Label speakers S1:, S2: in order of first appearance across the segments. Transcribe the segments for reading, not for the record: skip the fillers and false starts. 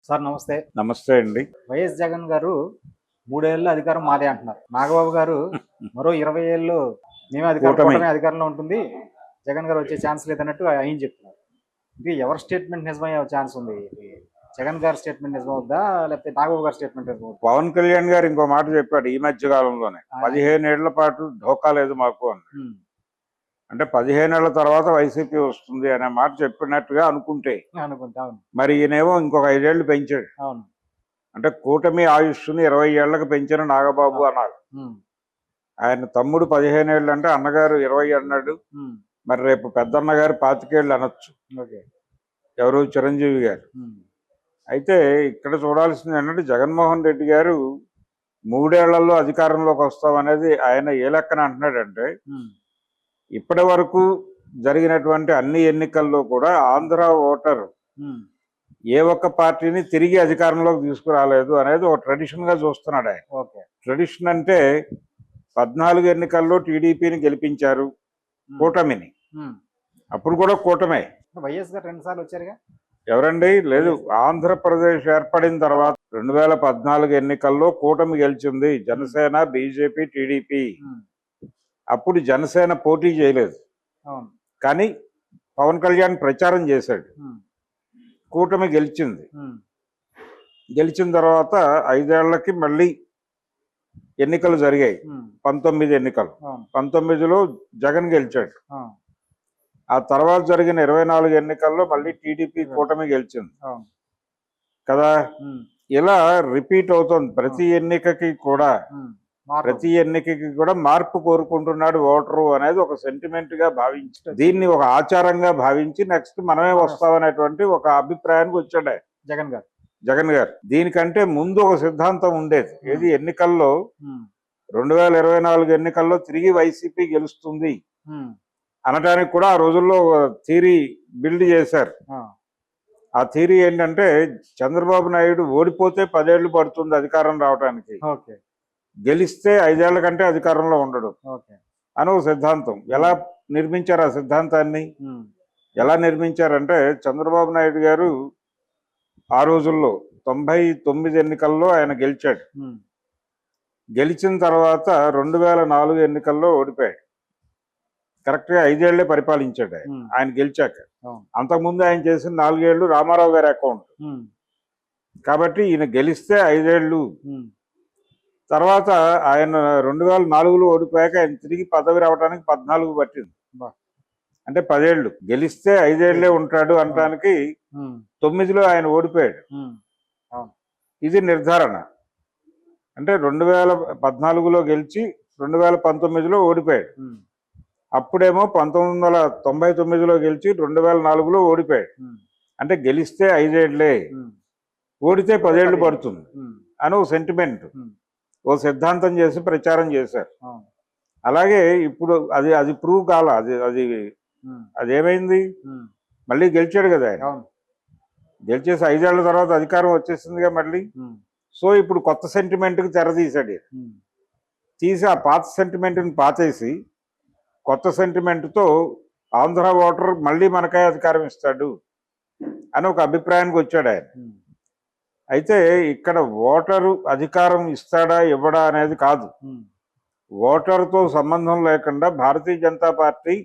S1: Sir నమస్తే.
S2: నమస్తే అండి.
S1: వైఎస్ జగన్ గారు 3 ఏళ్ల అధికారం మాదే అంటున్నారు. నాగబాబు గారు మరో 20 ఏళ్ళు కూటమి అధికారంలో ఉంటుంది. జగన్ గారు వచ్చే ఛాన్స్ లేదన్నట్టు ఆయన చెప్తున్నారు. ఇది ఎవరి స్టేట్మెంట్ నిజమయ్యే ఛాన్స్ ఉంది? జగన్ గారి స్టేట్మెంట్ నిజమవుద్దా? లేకపోతే నాగబాబు గారి స్టేట్మెంట్ నిజమవుద్దా?
S2: పవన్ కళ్యాణ్ గారు ఇంకో మాట చెప్పాడు ఈ మధ్య కాలంలోనే. 15 ఏళ్ల పాటు ఢోకా లేదు మాకు అని. అంటే 15 ఏళ్ల తర్వాత వైసీపీ వస్తుంది అనే మాట చెప్పినట్టుగా అనుకుంటే మరి ఈయనేమో ఇంకొక 5 ఏళ్లు పెంచాడు. అంటే కూటమి ఆయుష్ని 20 ఏళ్లకు పెంచిన నాగబాబు అన్నారు. ఆయన తమ్ముడు 15 ఏళ్ళు అంటే అన్నగారు 20 అన్నాడు. మరి రేపు పెద్దన్నగారు 25 ఏళ్ళు అనొచ్చు. ఎవరు? చిరంజీవి గారు. అయితే ఇక్కడ చూడాల్సింది ఏంటంటే జగన్మోహన్ రెడ్డి గారు 3 ఏళ్లలో అధికారంలోకి వస్తామనేది ఆయన ఏ లెక్కన అంటున్నాడంటే, ఇప్పటి వరకు జరిగినటువంటి అన్ని ఎన్నికల్లో కూడా ఆంధ్ర ఓటర్ ఏ ఒక్క పార్టీని తిరిగి అధికారంలోకి తీసుకురాలేదు అనేది ఒక ట్రెడిషన్ గా చూస్తున్నాడు ఆయన. ట్రెడిషన్ అంటే 14 ఎన్నికల్లో టీడీపీని గెలిపించారు, కూటమిని. అప్పుడు కూడా కూటమే.
S1: వైఎస్ గారు 2 సార్లు వచ్చారుగా.
S2: ఎవరండి? లేదు, ఆంధ్రప్రదేశ్ ఏర్పడిన తర్వాత 2014 ఎన్నికల్లో కూటమి గెలిచింది, జనసేన, బీజేపీ, టీడీపీ. అప్పుడు జనసేన పోటీ చేయలేదు, కానీ పవన్ కళ్యాణ్ ప్రచారం చేశాడు. కూటమి గెలిచింది. గెలిచిన తర్వాత 5 ఏళ్లకి మళ్ళీ ఎన్నికలు జరిగాయి. 19 ఎన్నికలు. 19లో జగన్ గెలిచాడు. ఆ తర్వాత జరిగిన 24 ఎన్నికల్లో మళ్ళీ టీడీపీ కూటమి గెలిచింది కదా. ఇలా రిపీట్ అవుతుంది ప్రతి ఎన్నికకి కూడా మార్పు కోరుకుంటున్నాడు ఓటరు అనేది ఒక సెంటిమెంట్ గా భావించి, దీన్ని ఒక ఆచారంగా భావించి నెక్స్ట్ మనమే వస్తామనేటువంటి ఒక అభిప్రాయానికి వచ్చాడు జగన్ గారు. దీనికంటే ముందు ఒక సిద్ధాంతం ఉండేది. ఏది? ఎన్నికల్లో 2024 ఎన్నికల్లో తిరిగి వైసీపీ గెలుస్తుంది అనటానికి కూడా ఆ రోజుల్లో థియరీ బిల్డ్ చేశారు. ఆ థియరీ ఏంటంటే, చంద్రబాబు నాయుడు ఓడిపోతే 10 ఏళ్లు పడుతుంది అధికారం రావడానికి, గెలిస్తే 5 ఏళ్ల కంటే అధికారంలో ఉండడు అని ఒక సిద్ధాంతం. ఎలా నిర్మించారు ఆ సిద్ధాంతాన్ని? ఎలా నిర్మించారంటే, చంద్రబాబు నాయుడు గారు ఆ రోజుల్లో 99 ఎన్నికల్లో ఆయన గెలిచాడు. గెలిచిన తర్వాత 2004 ఎన్నికల్లో ఓడిపోయాడు. కరెక్ట్ గా 5 ఏళ్లే పరిపాలించాడు ఆయన గెలిచాక. అంతకుముందు ఆయన చేసిన 4 ఏళ్లు రామారావు గారి అకౌంట్. కాబట్టి ఈయన గెలిస్తే 5 ఏళ్లు. తర్వాత ఆయన 2004లో ఓడిపోయాక ఆయన తిరిగి పదవి రావడానికి 14 పట్టింది. అంటే 10 ఏళ్లు. గెలిస్తే 5 ఏళ్లే ఉంటాడు అనడానికి 9లో ఆయన ఓడిపోయాడు. ఇది నిర్ధారణ. అంటే 2014లో గెలిచి 2019లో ఓడిపోయాడు. అప్పుడేమో 1999లో గెలిచి 2004లో ఓడిపోయాడు. అంటే గెలిస్తే 5 ఏళ్లే, ఓడితే 10 ఏళ్లు పడుతుంది అని ఒక సెంటిమెంట్, ఓ సిద్ధాంతం చేసి ప్రచారం చేశారు. అలాగే ఇప్పుడు అది ప్రూవ్ కాల. అదేమైంది? మళ్ళీ గెలిచాడు కదా ఆయన. గెలిచేసి 5 ఏళ్ల తర్వాత అధికారం వచ్చేసిందిగా మళ్ళీ. సో ఇప్పుడు కొత్త సెంటిమెంట్కి తెర తీశాడు. తీసి ఆ పాత సెంటిమెంట్ని పాతేసి కొత్త సెంటిమెంట్తో ఆంధ్ర ఓటర్ మళ్ళీ మనకే అధికారం ఇస్తాడు అని ఒక అభిప్రాయానికి వచ్చాడు ఆయన. అయితే ఇక్కడ ఓటరు అధికారం ఇస్తాడా ఇవ్వడా అనేది కాదు. ఓటరుతో సంబంధం లేకుండా భారతీయ జనతా పార్టీ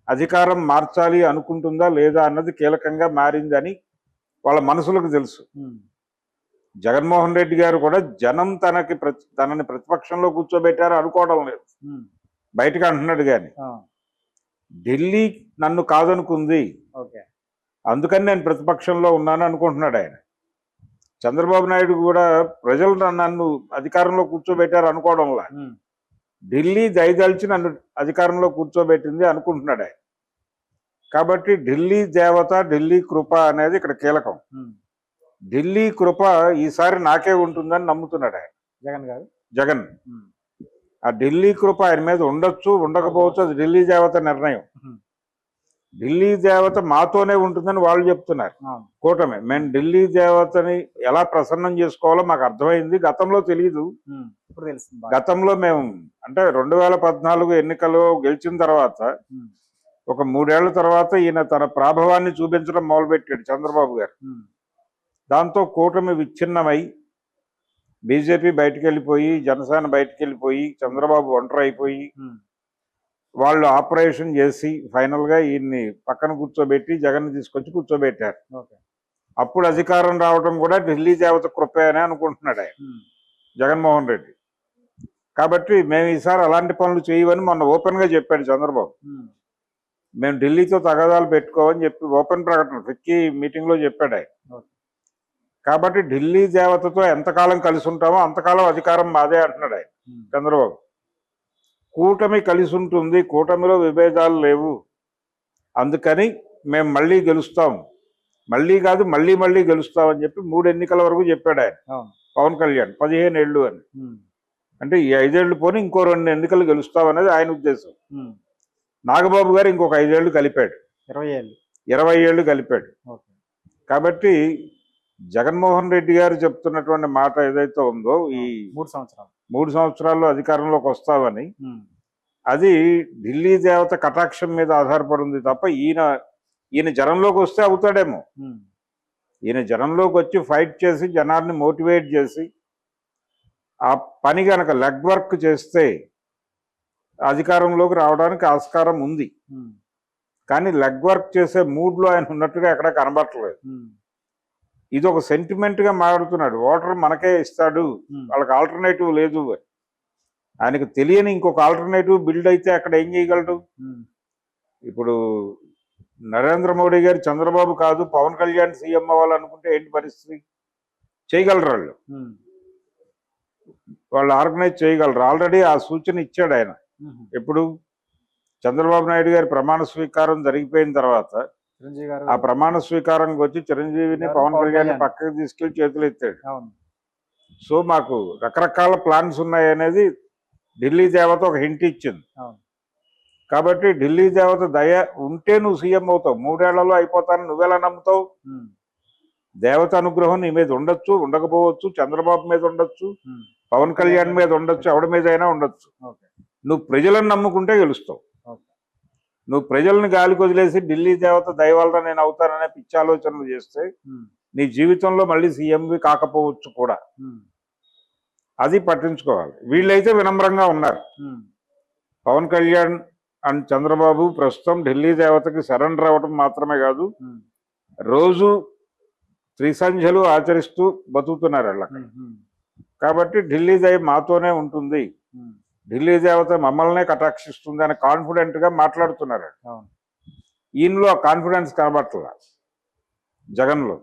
S2: అధికారం మార్చాలి అనుకుంటుందా లేదా అన్నది కీలకంగా మారిందని వాళ్ళ మనసులకు తెలుసు. జగన్మోహన్ రెడ్డి గారు కూడా జనం తనని ప్రతిపక్షంలో కూర్చోబెట్టారు అనుకోవడం లేదు, బయటకు అంటున్నాడు. కానీ ఢిల్లీ నన్ను కాదనుకుంది, అందుకని నేను ప్రతిపక్షంలో ఉన్నాను అనుకుంటున్నాడు ఆయన. చంద్రబాబు నాయుడు కూడా ప్రజలు నన్ను అధికారంలో కూర్చోబెట్టారు అనుకోవడంలా, ఢిల్లీ దయదలిచి నన్ను అధికారంలో కూర్చోబెట్టింది అనుకుంటున్నాడు ఆయన. కాబట్టి ఢిల్లీ దేవత, ఢిల్లీ కృప అనేది ఇక్కడ కీలకం. ఢిల్లీ కృప ఈసారి నాకే ఉంటుందని నమ్ముతున్నాడు ఆయన జగన్. ఆ ఢిల్లీ కృప ఆయన మీద ఉండొచ్చు, ఉండకపోవచ్చు, అది ఢిల్లీ దేవత నిర్ణయం. ఢిల్లీ దేవత మాతోనే ఉంటుందని వాళ్ళు చెప్తున్నారు, కూటమి. మేము ఢిల్లీ దేవతని ఎలా ప్రసన్నం చేసుకోవాలో మాకు అర్థమైంది. గతంలో తెలియదు, గతంలో మేము అంటే 2014 ఎన్నికలు గెలిచిన తర్వాత ఒక 3 ఏళ్ల తర్వాత ఈయన తన ప్రాభవాన్ని చూపించడం మొదలుపెట్టాడు చంద్రబాబు గారు. దాంతో కూటమి విచ్ఛిన్నమై బీజేపీ బయటికి వెళ్ళిపోయి, జనసేన బయటికి వెళ్ళిపోయి, చంద్రబాబు ఒంటరి అయిపోయి, వాళ్ళు ఆపరేషన్ చేసి ఫైనల్గా ఈయన్ని పక్కన కూర్చోబెట్టి జగన్ తీసుకొచ్చి కూర్చోబెట్టారు.
S1: ఓకే.
S2: అప్పుడు అధికారం రావడం కూడా ఢిల్లీ దేవత కృపే అని అనుకుంటున్నాడు ఆయన, జగన్మోహన్ రెడ్డి. కాబట్టి మేము ఈసారి అలాంటి పనులు చేయవని మొన్న ఓపెన్గా చెప్పాడు చంద్రబాబు. మేము ఢిల్లీతో తగాదాలు పెట్టుకోవని చెప్పి ఓపెన్ ప్రకటన ఫిక్కీ మీటింగ్లో చెప్పాడు ఆయన. కాబట్టి ఢిల్లీ దేవతతో ఎంతకాలం కలిసి ఉంటామో అంతకాలం అధికారం మాదే అంటున్నాడు ఆయన చంద్రబాబు. కూటమి కలిసి ఉంటుంది, కూటమిలో విభేదాలు లేవు, అందుకని మేము మళ్ళీ గెలుస్తాం, మళ్ళీ కాదు మళ్ళీ మళ్ళీ గెలుస్తామని చెప్పి 3 ఎన్నికల వరకు చెప్పాడు ఆయన పవన్ కళ్యాణ్. 15 ఏళ్ళు అని, అంటే ఈ 5 ఏళ్ళు పోనీ ఇంకో 2 ఎన్నికలు గెలుస్తామనేది ఆయన ఉద్దేశం. నాగబాబు గారు ఇంకొక 5 ఏళ్ళు కలిపాడు, 20 ఏళ్ళు కలిపాడు. కాబట్టి జగన్మోహన్ రెడ్డి గారు చెప్తున్నటువంటి మాట ఏదైతే ఉందో, ఈ 3 సంవత్సరాల్లో అధికారంలోకి వస్తామని, అది ఢిల్లీ దేవత కటాక్షం మీద ఆధారపడి ఉంది తప్ప ఈయన జనంలోకి వస్తే అవుతాడేమో. ఈయన జనంలోకి వచ్చి ఫైట్ చేసి జనాన్ని మోటివేట్ చేసి ఆ పని కనుక లెగ్ వర్క్ చేస్తే అధికారంలోకి రావడానికి ఆస్కారం ఉంది. కానీ లెగ్ వర్క్ చేసే మూడ్లో ఆయన ఉన్నట్టుగా ఎక్కడ కనబట్టలేదు. ఇది ఒక సెంటిమెంట్గా మాట్లాడుతున్నాడు. ఓటర్ మనకే ఇస్తాడు, వాళ్ళకి ఆల్టర్నేటివ్ లేదు. ఆయనకు తెలియని ఇంకొక ఆల్టర్నేటివ్ బిల్డ్ అయితే అక్కడ ఏం చేయగలడు? ఇప్పుడు నరేంద్ర మోడీ గారు చంద్రబాబు కాదు పవన్ కళ్యాణ్ సీఎం అవ్వాలనుకుంటే ఏంటి పరిస్థితి? చేయగలరు, వాళ్ళు ఆర్గనైజ్ చేయగలరు. ఆల్రెడీ ఆ సూచన ఇచ్చాడు ఆయన. ఎప్పుడు చంద్రబాబు నాయుడు గారి ప్రమాణ స్వీకారం జరిగిపోయిన తర్వాత ఆ ప్రమాణ స్వీకారానికి వచ్చి చిరంజీవిని పవన్ కళ్యాణ్ పక్కకి తీసుకెళ్లి చేతులు ఎత్తాడు. సో మాకు రకరకాల ప్లాన్స్ ఉన్నాయి అనేది ఢిల్లీ దేవత ఒక హింట్ ఇచ్చింది. కాబట్టి ఢిల్లీ దేవత దయ ఉంటే నువ్వు సీఎం అవుతావు, 3 ఏళ్లలో అయిపోతాను నువ్వెలా నమ్ముతావు? దేవత అనుగ్రహం నీ మీద ఉండొచ్చు, ఉండకపోవచ్చు, చంద్రబాబు మీద ఉండొచ్చు, పవన్ కళ్యాణ్ మీద ఉండొచ్చు, ఎవడి మీద అయినా ఉండొచ్చు. నువ్వు ప్రజలను నమ్ముకుంటే గెలుస్తావు. నువ్వు ప్రజల్ని గాలికి వదిలేసి ఢిల్లీ దేవత దయ వల్ల నేను అవుతాననే పిచ్చి ఆలోచనలు చేస్తే నీ జీవితంలో మళ్ళీ సీఎంవి కాకపోవచ్చు కూడా. అది పట్టించుకోవాలి. వీళ్ళైతే వినమ్రంగా ఉన్నారు. పవన్ కళ్యాణ్ అండ్ చంద్రబాబు ప్రస్తుతం ఢిల్లీ దేవతకి సరెండర్ అవ్వటం మాత్రమే కాదు, రోజు త్రిసంధ్యలు ఆచరిస్తూ బతుకుతున్నారు అలా. కాబట్టి ఢిల్లీ దయ మాతోనే ఉంటుంది, ఢిల్లీ దేవత మమ్మల్నే కటాక్షిస్తుంది అని కాన్ఫిడెంట్గా మాట్లాడుతున్నారు. ఈయనలో కాన్ఫిడెన్స్ కనబట్ల జగన్లో.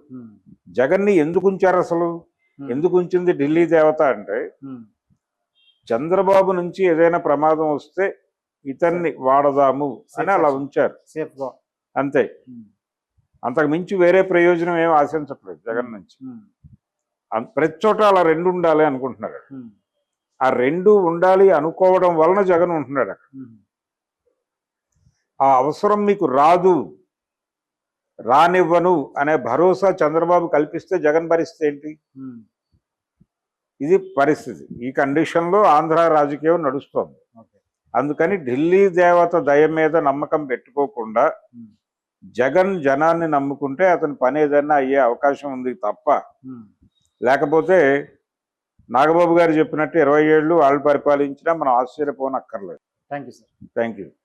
S2: జగన్ని ఎందుకు ఉంచారు అసలు? ఎందుకు ఉంచింది ఢిల్లీ దేవత అంటే, చంద్రబాబు నుంచి ఏదైనా ప్రమాదం వస్తే ఇతన్ని వాడదాము అని అలా ఉంచారు అంతే. అంతకు మించి వేరే ప్రయోజనం ఏం ఆశించట్లేదు జగన్ నుంచి. ప్రతి చోట అలా 2 ఉండాలి అనుకుంటున్నారు. ఆ 2 ఉండాలి అనుకోవడం వలన జగన్ ఉంటున్నాడు అక్కడ. ఆ అవసరం మీకు రానివ్వను అనే భరోసా చంద్రబాబు కల్పిస్తే జగన్ పరిస్థితి ఏంటి? ఇది పరిస్థితి. ఈ కండిషన్లో ఆంధ్ర రాజకీయం నడుస్తోంది. అందుకని ఢిల్లీ దేవత దయ మీద నమ్మకం పెట్టుకోకుండా జగన్ జనాన్ని నమ్ముకుంటే అతని పని ఏదైనా అయ్యే అవకాశం ఉంది తప్ప, లేకపోతే నాగబాబు గారు చెప్పినట్టు 20 ఏళ్ళు వాళ్ళు పరిపాలించినా మనం ఆశ్చర్యపోనక్కర్లేదు.
S1: Thank you sir.
S2: Thank you.